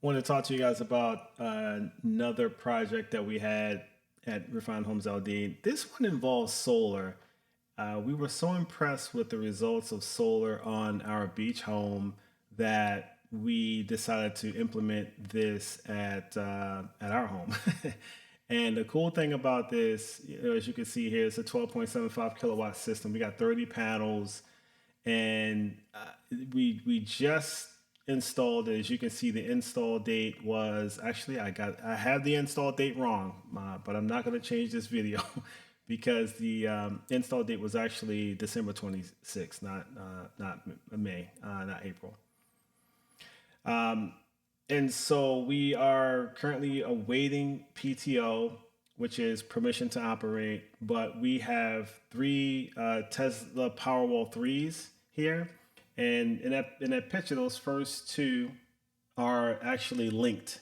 Want to talk to you guys about another project that we had at Refined Homes LD. This one involves solar. We were so impressed with the results of solar on our beach home that we decided to implement this at our home. And the cool thing about this, as you can see here, it's a 12.75 kilowatt system. We got 30 panels, and we just installed it. As you can see, the install date was actually I have the install date wrong, but I'm not going to change this video because the install date was actually December 26th, not May, not April. And so we are currently awaiting PTO, which is permission to operate. But we have three Tesla Powerwall threes here, and in that picture, those first two are actually linked.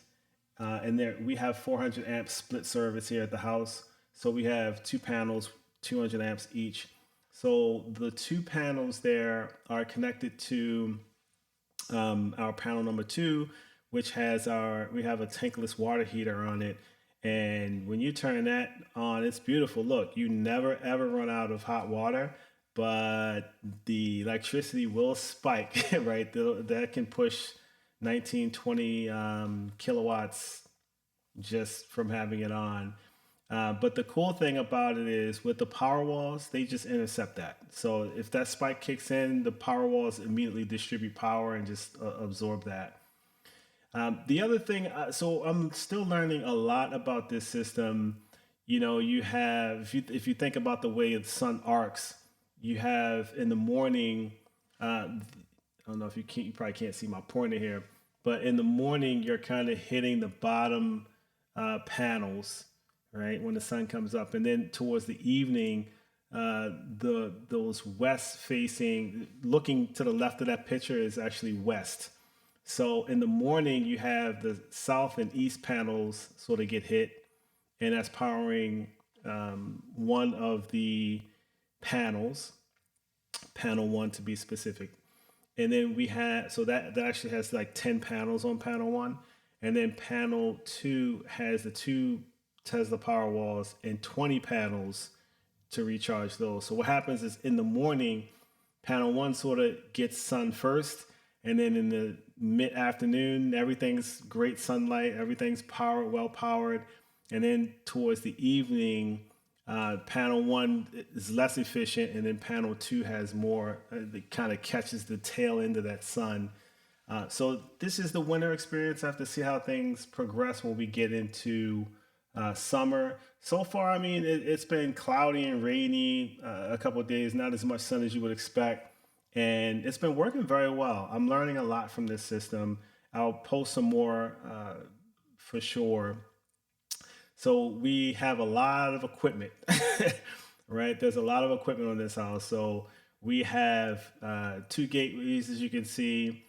And there we have 400 amp split service here at the house. So we have two panels, 200 amps each. So the two panels there are connected to our panel number two, which has we have a tankless water heater on it. And when you turn that on, it's beautiful. Look, you never ever run out of hot water, but the electricity will spike, right? That can push 19, 20 kilowatts just from having it on. But the cool thing about it is with the power walls, they just intercept that. So if that spike kicks in, the power walls immediately distribute power and just absorb that. The other thing, so I'm still learning a lot about this system. You have, if you think about the way the sun arcs, you have in the morning, I don't know if you probably can't see my pointer here, but in the morning, you're kind of hitting the bottom panels, right, when the sun comes up. And then towards the evening, those west facing, looking to the left of that picture is actually west. So in the morning, you have the south and east panels sort of get hit, and that's powering one of the panels, panel one to be specific. And then we had, so that actually has like 10 panels on panel one. And then panel two has the two Tesla power walls and 20 panels to recharge those. So what happens is in the morning, panel one sort of gets sun first, and then in the mid afternoon, everything's great sunlight, everything's well powered, and then towards the evening, panel one is less efficient, and then panel two has more. It kind of catches the tail end of that sun. So this is the winter experience. I have to see how things progress when we get into summer. So far, I mean, it's been cloudy and rainy a couple of days, not as much sun as you would expect. And it's been working very well. I'm learning a lot from this system. I'll post some more for sure. So we have a lot of equipment, right? There's a lot of equipment on this house. So we have two gateways, as you can see,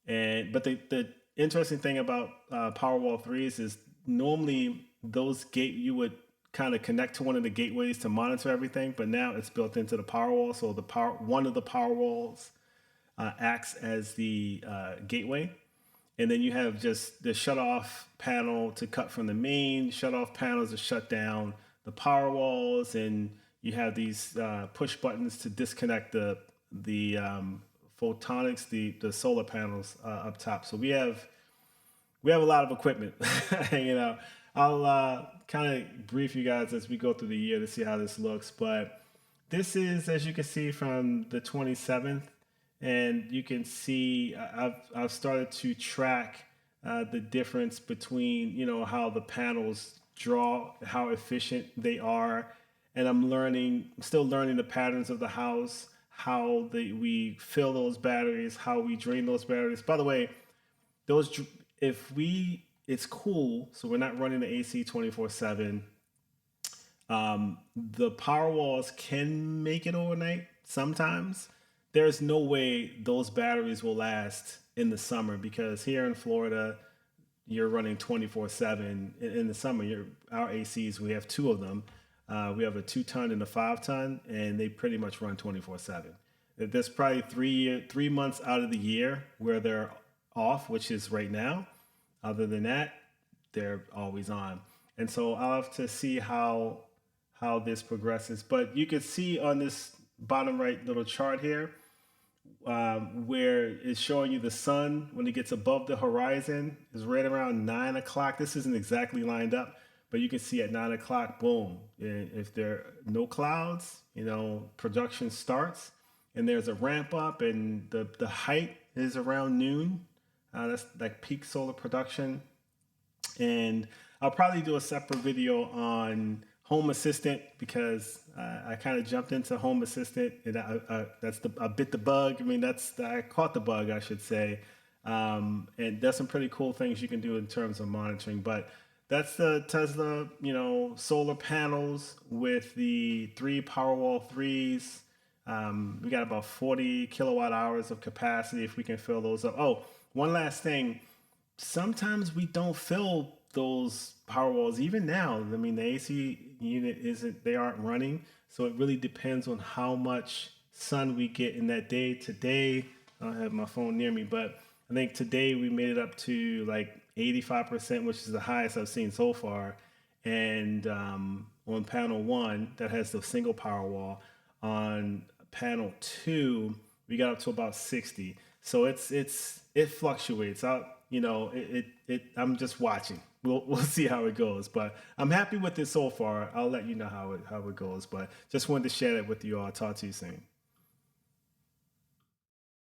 but the interesting thing about Powerwall threes is normally those you would kind of connect to one of the gateways to monitor everything, but now it's built into the Powerwall. So one of the Powerwalls acts as the gateway. And then you have just the shut off panel to cut from the main, shut off panels to shut down the power walls, and you have these push buttons to disconnect the photonics, the solar panels up top. So we have a lot of equipment. I'll kind of brief you guys as we go through the year to see how this looks. But this is, as you can see, from the 27th, and you can see I've started to track the difference between how the panels draw, how efficient they are, and I'm still learning the patterns of the house, how we fill those batteries, how we drain those batteries. By the way, those if we it's cool, so we're not running the AC 24/7. The power walls can make it overnight sometimes. There's no way those batteries will last in the summer because here in Florida, you're running 24/7. In the summer, our ACs, we have two of them. We have a 2 ton and a 5 ton, and they pretty much run 24/7. There's probably 3 months out of the year where they're off, which is right now. Other than that, they're always on. And so I'll have to see how this progresses. But you can see on this bottom right little chart here, where it's showing you the sun when it gets above the horizon is right around 9 o'clock. This isn't exactly lined up, but you can see at 9 o'clock, boom. If there are no clouds, production starts, and there's a ramp up, and the height is around noon. That's like peak solar production. And I'll probably do a separate video on Home Assistant because I kind of jumped into Home Assistant, and I bit the bug. I mean, I caught the bug, I should say. And there's some pretty cool things you can do in terms of monitoring. But that's the Tesla, solar panels with the three Powerwall threes. We got about 40 kilowatt hours of capacity if we can fill those up. Oh, one last thing, sometimes we don't fill those power walls even now. I mean, the AC unit isn't, they aren't running. So it really depends on how much sun we get in that day. Today, I don't have my phone near me, but I think today we made it up to like 85%, which is the highest I've seen so far. And on panel one, that has the single power wall. On panel two, we got up to about 60. So it fluctuates. I'm just watching. We'll see how it goes, but I'm happy with it so far. I'll let you know how it goes. But just wanted to share that with you all. Talk to you soon.